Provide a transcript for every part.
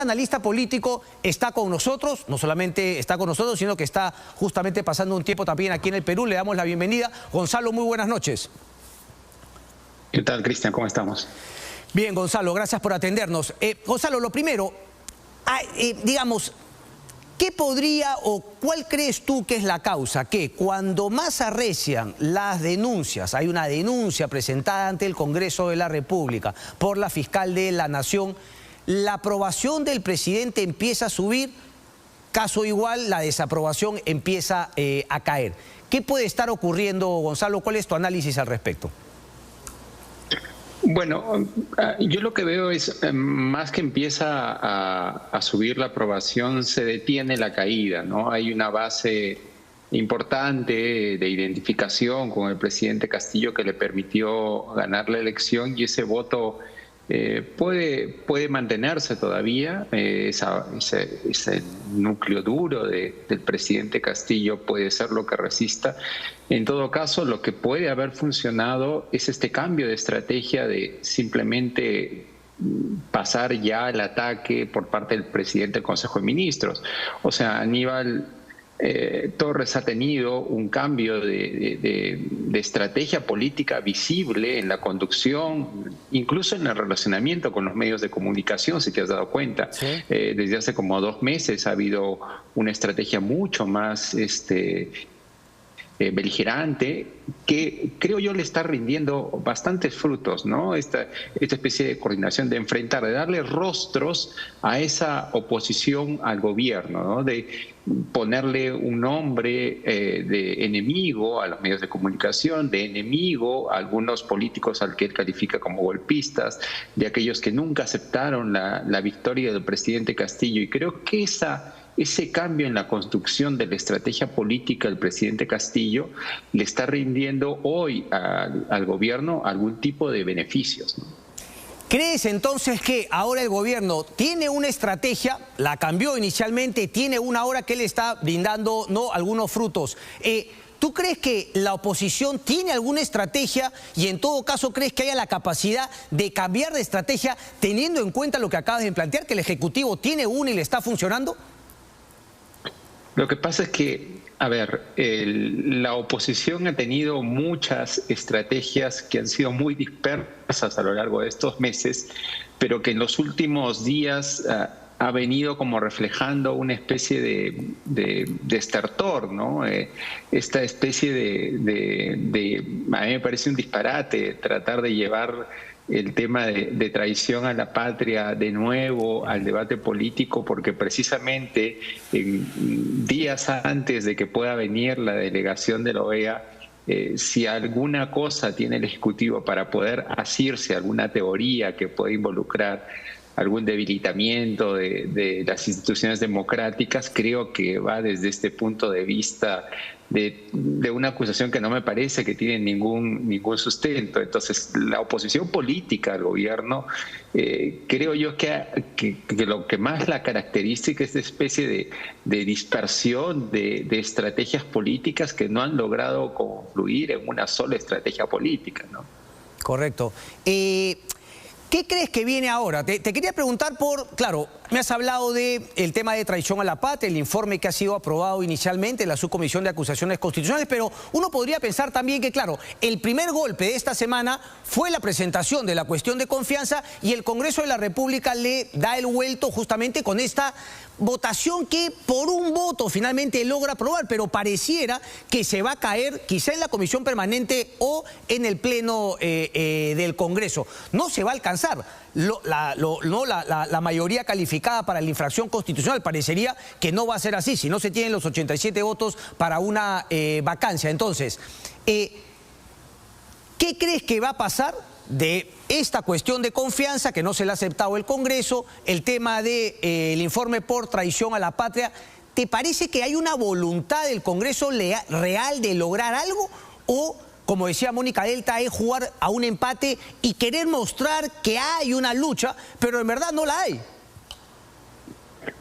Analista político está con nosotros, no solamente está con nosotros, sino que está justamente pasando un tiempo también aquí en el Perú. Le damos la bienvenida. Gonzalo, muy buenas noches. ¿Qué tal, Cristian? ¿Cómo estamos? Bien, Gonzalo, gracias por atendernos. Gonzalo, lo primero, digamos, ¿qué podría o cuál crees tú que es la causa? Que cuando más arrecian las denuncias, hay una denuncia presentada ante el Congreso de la República por la fiscal de la Nación, la aprobación del presidente empieza a subir, caso igual, la desaprobación empieza a caer. ¿Qué puede estar ocurriendo, Gonzalo? ¿Cuál es tu análisis al respecto? Bueno, yo lo que veo es, más que empieza a subir la aprobación, se detiene la caída, ¿no? Hay una base importante de identificación con el presidente Castillo que le permitió ganar la elección y ese voto puede mantenerse todavía. Ese núcleo duro del presidente Castillo puede ser lo que resista. En todo caso, lo que puede haber funcionado es este cambio de estrategia de simplemente pasar ya al ataque por parte del presidente del Consejo de Ministros. O sea, Aníbal Torres ha tenido un cambio de estrategia política visible en la conducción, incluso en el relacionamiento con los medios de comunicación, si te has dado cuenta. Sí. Desde hace como 2 meses ha habido una estrategia mucho más beligerante, que creo yo le está rindiendo bastantes frutos, ¿no? Esta especie de coordinación, de enfrentar, de darle rostros a esa oposición al gobierno, ¿no? De ponerle un nombre de enemigo a los medios de comunicación, de enemigo a algunos políticos al que él califica como golpistas, de aquellos que nunca aceptaron la victoria del presidente Castillo. Y creo que ese cambio en la construcción de la estrategia política del presidente Castillo le está rindiendo hoy al gobierno algún tipo de beneficios, ¿no? ¿Crees entonces que ahora el gobierno tiene una estrategia, la cambió inicialmente, tiene una hora que le está brindando algunos frutos? ¿Tú crees que la oposición tiene alguna estrategia y en todo caso crees que haya la capacidad de cambiar de estrategia teniendo en cuenta lo que acabas de plantear, que el Ejecutivo tiene una y le está funcionando? Lo que pasa es que, a ver, la oposición ha tenido muchas estrategias que han sido muy dispersas a lo largo de estos meses, pero que en los últimos días ha venido como reflejando una especie de estertor, ¿no? Esta especie a mí me parece un disparate tratar de llevar el tema de traición a la patria de nuevo al debate político, porque precisamente días antes de que pueda venir la delegación de la OEA, si alguna cosa tiene el Ejecutivo para poder asirse alguna teoría que pueda involucrar algún debilitamiento de las instituciones democráticas, creo que va desde este punto de vista de una acusación que no me parece que tiene ningún sustento. Entonces, la oposición política al gobierno, creo yo que lo que más la caracteriza es esta especie de dispersión de estrategias políticas que no han logrado confluir en una sola estrategia política, ¿no? Correcto. ¿Qué crees que viene ahora? Te quería preguntar claro, me has hablado del tema de traición a la patria, el informe que ha sido aprobado inicialmente en la Subcomisión de Acusaciones Constitucionales, pero uno podría pensar también que, claro, el primer golpe de esta semana fue la presentación de la cuestión de confianza y el Congreso de la República le da el vuelto justamente con esta votación que por un voto finalmente logra aprobar, pero pareciera que se va a caer quizá en la comisión permanente o en el pleno del Congreso. No se va a alcanzar la mayoría calificada para la infracción constitucional. Parecería que no va a ser así, si no se tienen los 87 votos para una vacancia. Entonces, ¿qué crees que va a pasar de esta cuestión de confianza que no se le ha aceptado el Congreso, el tema del informe por traición a la patria? ¿Te parece que hay una voluntad del Congreso real de lograr algo o, como decía Mónica Delta, es jugar a un empate y querer mostrar que hay una lucha, pero en verdad no la hay?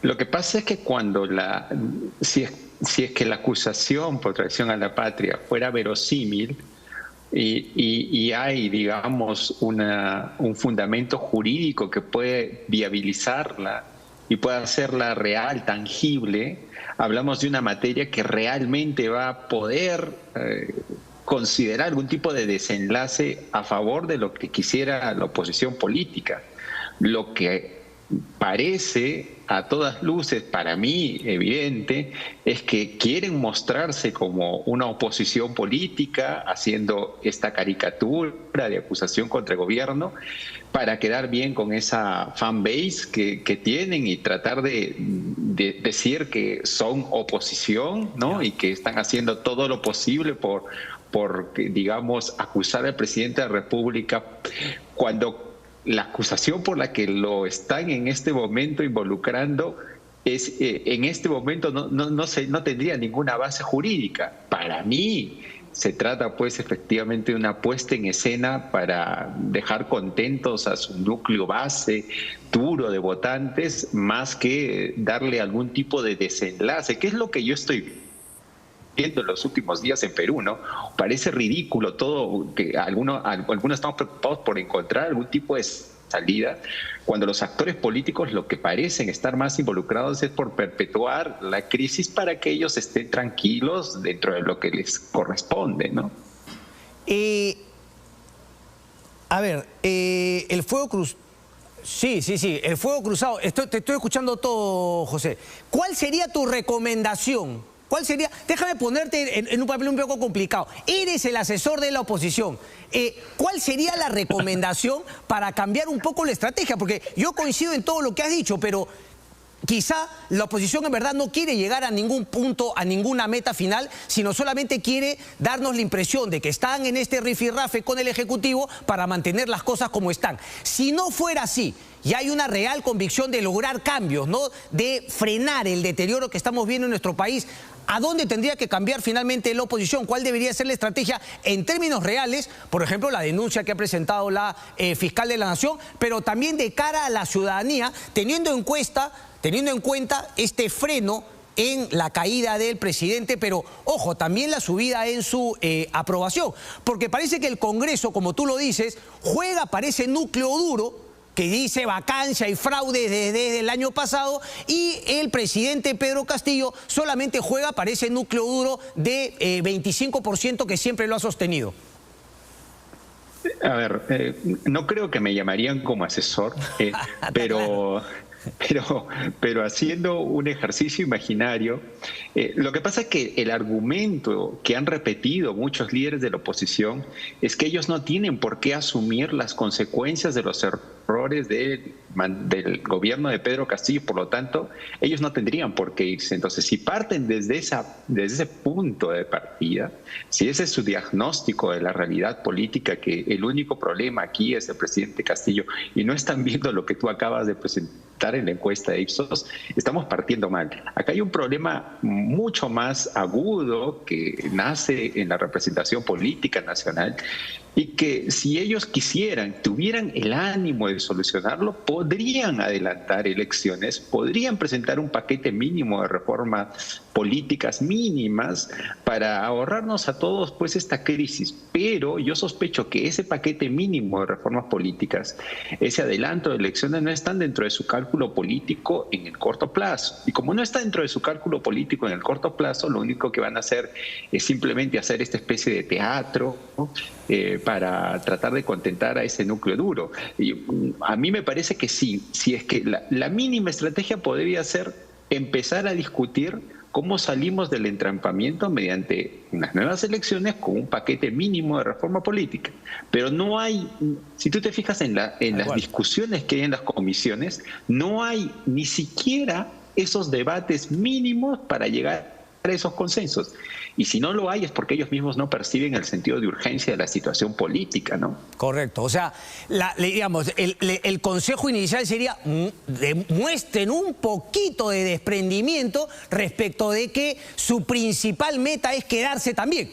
Lo que pasa es que si es que la acusación por traición a la patria fuera verosímil, y hay, digamos, un fundamento jurídico que puede viabilizarla y pueda hacerla real, tangible, hablamos de una materia que realmente va a poder considerar algún tipo de desenlace a favor de lo que quisiera la oposición política. Lo que parece a todas luces, para mí evidente, es que quieren mostrarse como una oposición política, haciendo esta caricatura de acusación contra el gobierno, para quedar bien con esa fanbase que tienen y tratar de decir que son oposición, ¿no? Y que están haciendo todo lo posible por digamos, acusar al presidente de la República, cuando la acusación por la que lo están en este momento involucrando es, en este momento no tendría ninguna base jurídica. Para mí se trata pues efectivamente de una puesta en escena para dejar contentos a su núcleo base duro de votantes, más que darle algún tipo de desenlace, que es lo que yo estoy viendo en los últimos días en Perú, ¿no? Parece ridículo todo, que algunos estamos preocupados por encontrar algún tipo de salida, cuando los actores políticos lo que parecen estar más involucrados es por perpetuar la crisis para que ellos estén tranquilos dentro de lo que les corresponde, ¿no? A ver, el fuego cruzado. Sí, el fuego cruzado. Te estoy escuchando todo, José. ¿Cuál sería tu recomendación? ¿Cuál sería? Déjame ponerte en un papel un poco complicado. Eres el asesor de la oposición. ¿Cuál sería la recomendación para cambiar un poco la estrategia? Porque yo coincido en todo lo que has dicho, pero quizá la oposición en verdad no quiere llegar a ningún punto, a ninguna meta final, sino solamente quiere darnos la impresión de que están en este rifirrafe con el Ejecutivo para mantener las cosas como están. Si no fuera así, y hay una real convicción de lograr cambios, ¿no?, de frenar el deterioro que estamos viendo en nuestro país, ¿a dónde tendría que cambiar finalmente la oposición? ¿Cuál debería ser la estrategia en términos reales? Por ejemplo, la denuncia que ha presentado la fiscal de la Nación, pero también de cara a la ciudadanía, teniendo en cuenta este freno en la caída del presidente, pero ojo, también la subida en su aprobación, porque parece que el Congreso, como tú lo dices, juega para ese núcleo duro que dice vacancia y fraude desde el año pasado, y el presidente Pedro Castillo solamente juega para ese núcleo duro de 25% que siempre lo ha sostenido. A ver, no creo que me llamarían como asesor, pero haciendo un ejercicio imaginario, lo que pasa es que el argumento que han repetido muchos líderes de la oposición es que ellos no tienen por qué asumir las consecuencias de los errores del gobierno de Pedro Castillo, por lo tanto, ellos no tendrían por qué irse. Entonces, si parten desde ese punto de partida, si ese es su diagnóstico de la realidad política, que el único problema aquí es el presidente Castillo, y no están viendo lo que tú acabas de presentar en la encuesta de Ipsos, estamos partiendo mal. Acá hay un problema mucho más agudo que nace en la representación política nacional, y que si ellos quisieran, tuvieran el ánimo de solucionarlo, podrían adelantar elecciones, podrían presentar un paquete mínimo de reformas políticas mínimas para ahorrarnos a todos pues esta crisis. Pero yo sospecho que ese paquete mínimo de reformas políticas, ese adelanto de elecciones, no están dentro de su cálculo político en el corto plazo. Y como no está dentro de su cálculo político en el corto plazo, lo único que van a hacer es simplemente hacer esta especie de teatro, ¿no?, para tratar de contentar a ese núcleo duro. Y a mí me parece que sí, si es que la mínima estrategia podría ser empezar a discutir cómo salimos del entrampamiento mediante unas nuevas elecciones con un paquete mínimo de reforma política. Pero no hay, si tú te fijas en las discusiones que hay en las comisiones, no hay ni siquiera esos debates mínimos para llegar a esos consensos. Y si no lo hay es porque ellos mismos no perciben el sentido de urgencia de la situación política, ¿no? Correcto. O sea, digamos, el consejo inicial sería demuestren un poquito de desprendimiento respecto de que su principal meta es quedarse también.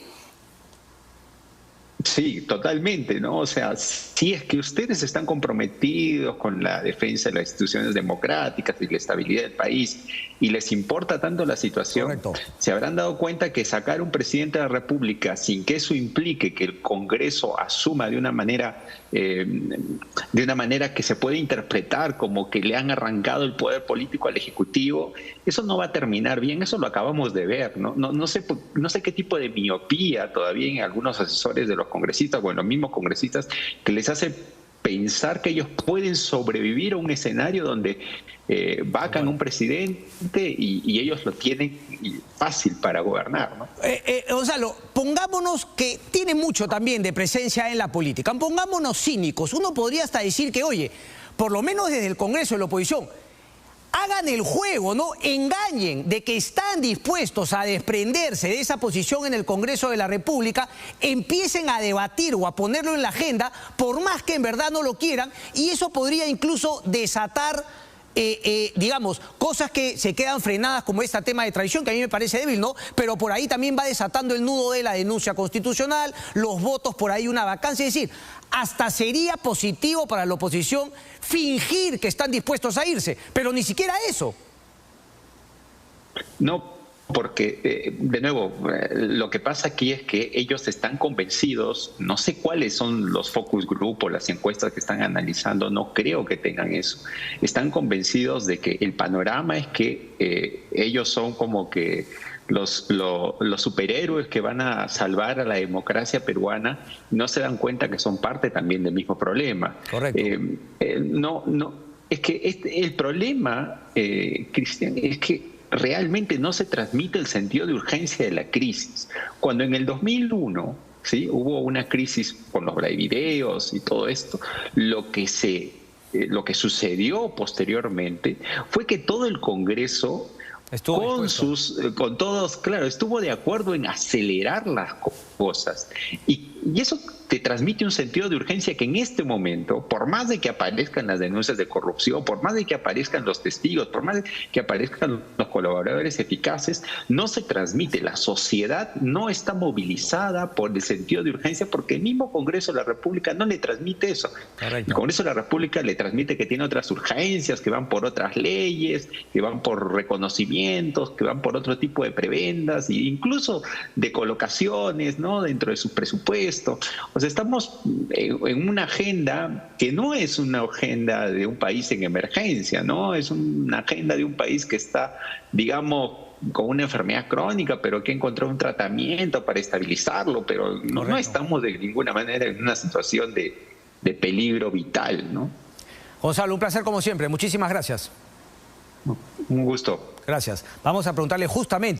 Sí, totalmente, ¿no? O sea, si es que ustedes están comprometidos con la defensa de las instituciones democráticas y la estabilidad del país y les importa tanto la situación, Correcto. se habrán dado cuenta que sacar un presidente de la República sin que eso implique que el Congreso asuma de una manera que se puede interpretar como que le han arrancado el poder político al Ejecutivo, eso no va a terminar bien, eso lo acabamos de ver, ¿no? No sé qué tipo de miopía todavía en algunos asesores de los congresistas, bueno, los mismos congresistas, que les hace pensar que ellos pueden sobrevivir a un escenario donde vacan un presidente y ellos lo tienen fácil para gobernar, ¿no? Gonzalo, pongámonos que tiene mucho también de presencia en la política, pongámonos cínicos. Uno podría hasta decir que, oye, por lo menos desde el Congreso de la oposición, hagan el juego, ¿no? Engañen de que están dispuestos a desprenderse de esa posición en el Congreso de la República, empiecen a debatir o a ponerlo en la agenda, por más que en verdad no lo quieran, y eso podría incluso desatar, digamos, cosas que se quedan frenadas como este tema de traición, que a mí me parece débil, ¿no? Pero por ahí también va desatando el nudo de la denuncia constitucional, los votos, por ahí una vacancia, es decir, hasta sería positivo para la oposición fingir que están dispuestos a irse, pero ni siquiera eso. No, porque, de nuevo, lo que pasa aquí es que ellos están convencidos, no sé cuáles son los focus group o las encuestas que están analizando, no creo que tengan eso. Están convencidos de que el panorama es que ellos son como que los superhéroes que van a salvar a la democracia peruana, no se dan cuenta que son parte también del mismo problema. Correcto. Es que el problema, Cristian, es que realmente no se transmite el sentido de urgencia de la crisis. Cuando en el 2001, ¿sí?, hubo una crisis con los videos y todo esto, lo que sucedió posteriormente fue que todo el Congreso estuvo de acuerdo en acelerar las cosas. Y eso te transmite un sentido de urgencia que en este momento, por más de que aparezcan las denuncias de corrupción, por más de que aparezcan los testigos, por más de que aparezcan los colaboradores eficaces, no se transmite. La sociedad no está movilizada por el sentido de urgencia porque el mismo Congreso de la República no le transmite eso. Correcto. El Congreso de la República le transmite que tiene otras urgencias, que van por otras leyes, que van por reconocimientos, que van por otro tipo de prebendas e incluso de colocaciones, ¿no?, dentro de su presupuesto. O sea, estamos en una agenda que no es una agenda de un país en emergencia, ¿no? Es una agenda de un país que está, digamos, con una enfermedad crónica, pero que encontró un tratamiento para estabilizarlo, pero no estamos de ninguna manera en una situación de peligro vital, ¿no? Gonzalo, un placer como siempre. Muchísimas gracias. Un gusto. Gracias. Vamos a preguntarle justamente